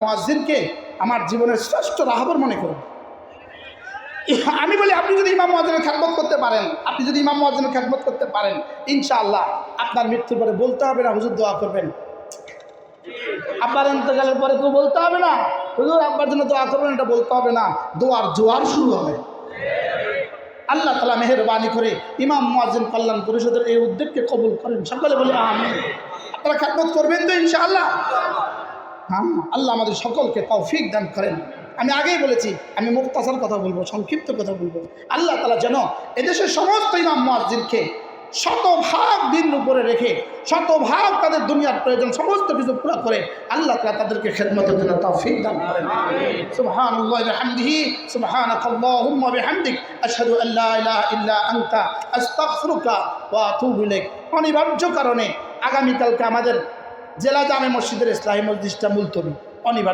মুয়াজ্জিনকে আমার জীবনের শ্রেষ্ঠ রাহবার মনে করুন। আমি বলি আপনি যদি ইমাম মুয়াজ্জিনের খেদমত করতে পারেন, আপনি যদি ইমাম মুয়াজ্জিনের খেদমত করতে পারেন, ইনশাআল্লাহ আপনার মৃত্যুর পরে বলতে হবে না হুজুর দোয়া করবেন। আব্বার ইন্তেকালের পরে কেউ বলতে হবে না হুজুর আব্বার জন্য দোয়া করবেন, এটা বলতে হবে না, দোয়ার জোয়ার শুরু হবে। আল্লাহ তাআলা মেহেরবানি করে ইমাম মুয়াজ্জিন কল্যাণ পরিষদের এই উদ্যোগকে কবুল করেন। সকলে বলি আমিন। আপনারা খেদমত করবেন তো ইনশাআল্লাহ? হ্যাঁ, আল্লাহ আমাদের সকলকে তৌফিক দান করেন। আমি আগেই বলেছি, আমি মুখতাসার কথা বলবো, সংক্ষিপ্ত কথা বলবো। আল্লাহ তাআলা যেন এদেশের সমস্ত ইমাম মুয়াজ্জিনকে শতভাগ দিন উপরে রেখে, শতভাগ তাদের দুনিয়ার প্রয়োজন সমস্ত কিছু পুরো করে আল্লাহ তাআলা তাদেরকে খেদমতের জন্য তৌফিক দান করেন। সুবহানাল্লাহি ওয়া বিহামদিহি, সুবহানাকাল্লাহুম্মা বিহামদিক, আশহাদু আল্লা ইলাহা ইল্লা আনতা, আস্তাগফিরুকা ওয়া আতুবু ইলাইক। অনিবার্য কারণে আগামীকালকে আমাদের জেলা জামে মসজিদের ইসলাহি মজলিসটা মুলতবি, অনিবার্য।